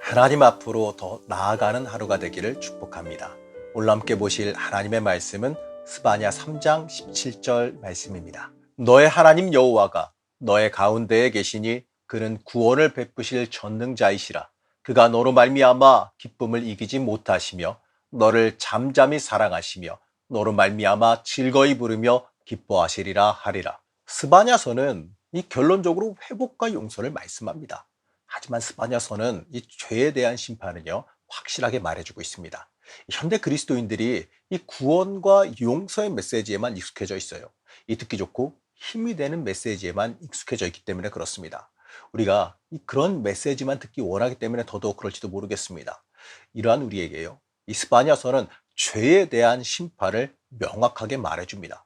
하나님 앞으로 더 나아가는 하루가 되기를 축복합니다. 오늘 함께 보실 하나님의 말씀은 스바냐 3장 17절 말씀입니다. 너의 하나님 여호와가 너의 가운데에 계시니 그는 구원을 베푸실 전능자이시라. 그가 너로 말미암아 기쁨을 이기지 못하시며 너를 잠잠히 사랑하시며 너로 말미암아 즐거이 부르며 기뻐하시리라 하리라. 스바냐서는 이 결론적으로 회복과 용서를 말씀합니다. 하지만 스바냐서는 이 죄에 대한 심판은요, 확실하게 말해주고 있습니다. 현대 그리스도인들이 이 구원과 용서의 메시지에만 익숙해져 있어요. 이 듣기 좋고 힘이 되는 메시지에만 익숙해져 있기 때문에 그렇습니다. 우리가 그런 메시지만 듣기 원하기 때문에 더더욱 그럴지도 모르겠습니다. 이러한 우리에게요, 이 스바냐서는 죄에 대한 심판을 명확하게 말해줍니다.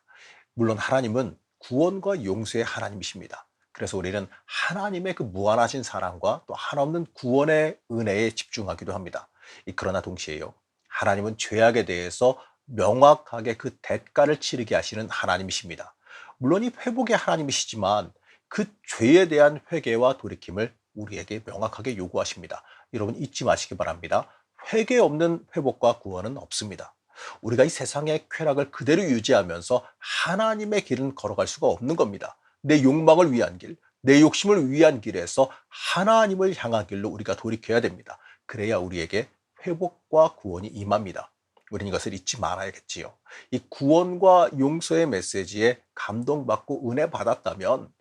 물론 하나님은 구원과 용서의 하나님이십니다. 그래서 우리는 하나님의 그 무한하신 사랑과 또 한없는 구원의 은혜에 집중하기도 합니다. 그러나 동시에요, 하나님은 죄악에 대해서 명확하게 그 대가를 치르게 하시는 하나님이십니다. 물론 이 회복의 하나님이시지만 그 죄에 대한 회개와 돌이킴을 우리에게 명확하게 요구하십니다. 여러분 잊지 마시기 바랍니다. 회개 없는 회복과 구원은 없습니다. 우리가 이 세상의 쾌락을 그대로 유지하면서 하나님의 길은 걸어갈 수가 없는 겁니다. 내 욕망을 위한 길, 내 욕심을 위한 길에서 하나님을 향한 길로 우리가 돌이켜야 됩니다. 그래야 우리에게 회복과 구원이 임합니다. 우리는 이것을 잊지 말아야겠지요. 이 구원과 용서의 메시지에 감동받고 은혜 받았다면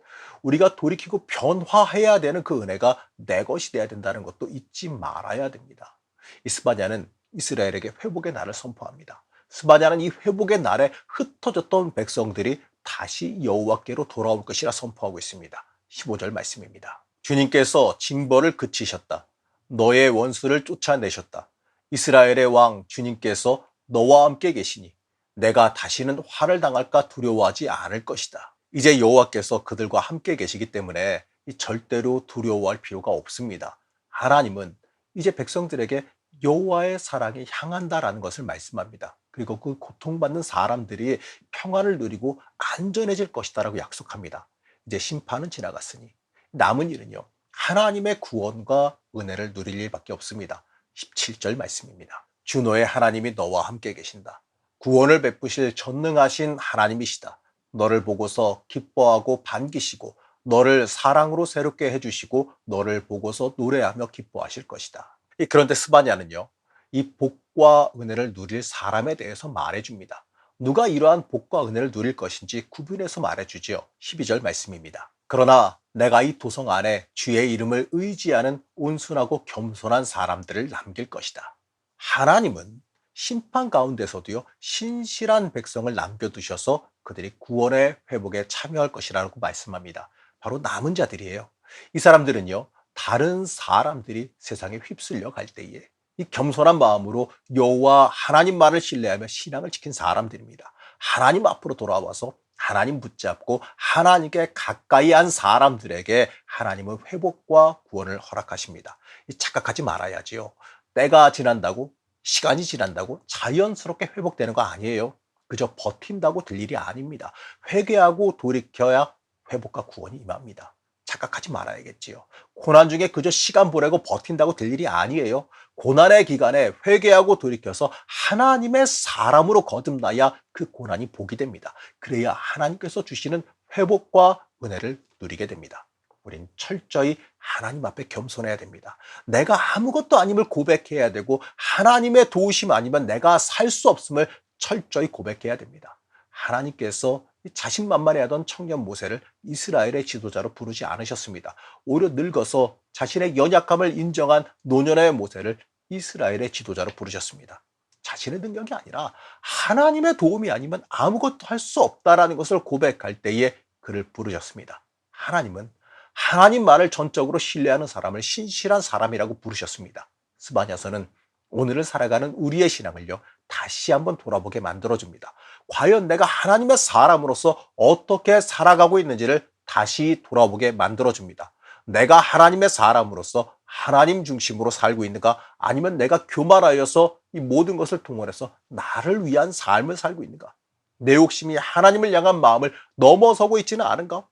우리가 돌이키고 변화해야 되는 그 은혜가 내 것이 돼야 된다는 것도 잊지 말아야 됩니다. 스바냐는 이스라엘에게 회복의 날을 선포합니다. 스바냐는 이 회복의 날에 흩어졌던 백성들이 다시 여호와께로 돌아올 것이라 선포하고 있습니다. 15절 말씀입니다. 주님께서 징벌을 그치셨다. 너의 원수를 쫓아내셨다. 이스라엘의 왕 주님께서 너와 함께 계시니 내가 다시는 화를 당할까 두려워하지 않을 것이다. 이제 여호와께서 그들과 함께 계시기 때문에 절대로 두려워할 필요가 없습니다. 하나님은 이제 백성들에게 여호와의 사랑이 향한다라는 것을 말씀합니다. 그리고 그 고통받는 사람들이 평안을 누리고 안전해질 것이다라고 약속합니다. 이제 심판은 지나갔으니 남은 일은요, 하나님의 구원과 은혜를 누릴 일밖에 없습니다. 17절 말씀입니다. 주 너의 하나님이 너와 함께 계신다. 구원을 베푸실 전능하신 하나님이시다. 너를 보고서 기뻐하고 반기시고 너를 사랑으로 새롭게 해주시고 너를 보고서 노래하며 기뻐하실 것이다. 그런데 스바냐는요, 이 복과 은혜를 누릴 사람에 대해서 말해줍니다. 누가 이러한 복과 은혜를 누릴 것인지 구분해서 말해주지요. 12절 말씀입니다. 그러나 내가 이 도성 안에 주의 이름을 의지하는 온순하고 겸손한 사람들을 남길 것이다. 하나님은 심판 가운데서도요, 신실한 백성을 남겨두셔서 그들이 구원의 회복에 참여할 것이라고 말씀합니다. 바로 남은 자들이에요. 이 사람들은요, 다른 사람들이 세상에 휩쓸려 갈 때에 이 겸손한 마음으로 여호와 하나님 말을 신뢰하며 신앙을 지킨 사람들입니다. 하나님 앞으로 돌아와서 하나님 붙잡고 하나님께 가까이 한 사람들에게 하나님은 회복과 구원을 허락하십니다. 착각하지 말아야지요. 때가 지난다고, 시간이 지난다고 자연스럽게 회복되는 거 아니에요. 그저 버틴다고 될 일이 아닙니다. 회개하고 돌이켜야 회복과 구원이 임합니다. 착각하지 말아야겠지요. 고난 중에 그저 시간 보내고 버틴다고 될 일이 아니에요. 고난의 기간에 회개하고 돌이켜서 하나님의 사람으로 거듭나야 그 고난이 복이 됩니다. 그래야 하나님께서 주시는 회복과 은혜를 누리게 됩니다. 우린 철저히 하나님 앞에 겸손해야 됩니다. 내가 아무것도 아님을 고백해야 되고 하나님의 도우심 아니면 내가 살 수 없음을 철저히 고백해야 됩니다. 하나님께서 자신만만해하던 청년 모세를 이스라엘의 지도자로 부르지 않으셨습니다. 오히려 늙어서 자신의 연약함을 인정한 노년의 모세를 이스라엘의 지도자로 부르셨습니다. 자신의 능력이 아니라 하나님의 도움이 아니면 아무것도 할 수 없다라는 것을 고백할 때에 그를 부르셨습니다. 하나님은 하나님 말을 전적으로 신뢰하는 사람을 신실한 사람이라고 부르셨습니다. 스바냐서는 오늘을 살아가는 우리의 신앙을요, 다시 한번 돌아보게 만들어줍니다. 과연 내가 하나님의 사람으로서 어떻게 살아가고 있는지를 다시 돌아보게 만들어줍니다. 내가 하나님의 사람으로서 하나님 중심으로 살고 있는가? 아니면 내가 교만하여서 이 모든 것을 동원해서 나를 위한 삶을 살고 있는가? 내 욕심이 하나님을 향한 마음을 넘어서고 있지는 않은가?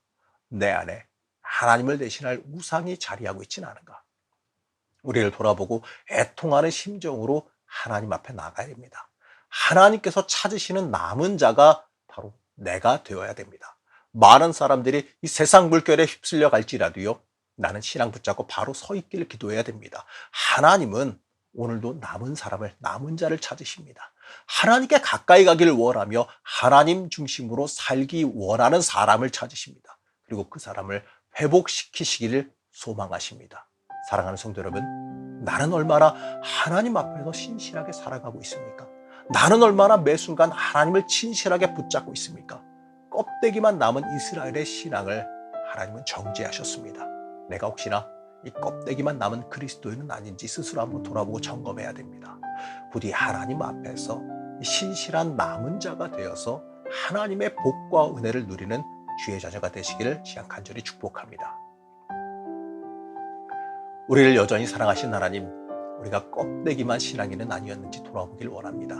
내 안에 하나님을 대신할 우상이 자리하고 있지는 않은가? 우리를 돌아보고 애통하는 심정으로 하나님 앞에 나가야 됩니다. 하나님께서 찾으시는 남은 자가 바로 내가 되어야 됩니다. 많은 사람들이 이 세상 물결에 휩쓸려 갈지라도요, 나는 신앙 붙잡고 바로 서 있기를 기도해야 됩니다. 하나님은 오늘도 남은 사람을, 남은 자를 찾으십니다. 하나님께 가까이 가기를 원하며 하나님 중심으로 살기 원하는 사람을 찾으십니다. 그리고 그 사람을 회복시키시기를 소망하십니다. 사랑하는 성도 여러분, 나는 얼마나 하나님 앞에서 신실하게 살아가고 있습니까? 나는 얼마나 매 순간 하나님을 진실하게 붙잡고 있습니까? 껍데기만 남은 이스라엘의 신앙을 하나님은 정죄하셨습니다. 내가 혹시나 이 껍데기만 남은 그리스도인은 아닌지 스스로 한번 돌아보고 점검해야 됩니다. 부디 하나님 앞에서 신실한 남은 자가 되어서 하나님의 복과 은혜를 누리는 주의 자녀가 되시기를 시간 간절히 축복합니다. 우리를 여전히 사랑하신 하나님, 우리가 껍데기만 신앙인은 아니었는지 돌아보길 원합니다.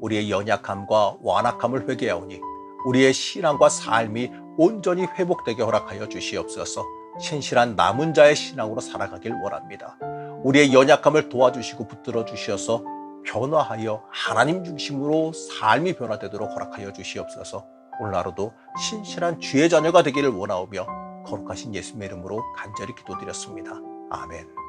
우리의 연약함과 완악함을 회개하오니 우리의 신앙과 삶이 온전히 회복되게 허락하여 주시옵소서. 신실한 남은 자의 신앙으로 살아가길 원합니다. 우리의 연약함을 도와주시고 붙들어 주셔서 변화하여 하나님 중심으로 삶이 변화되도록 허락하여 주시옵소서. 오늘 하루도 신실한 주의 자녀가 되기를 원하오며 거룩하신 예수님의 이름으로 간절히 기도드렸습니다. 아멘.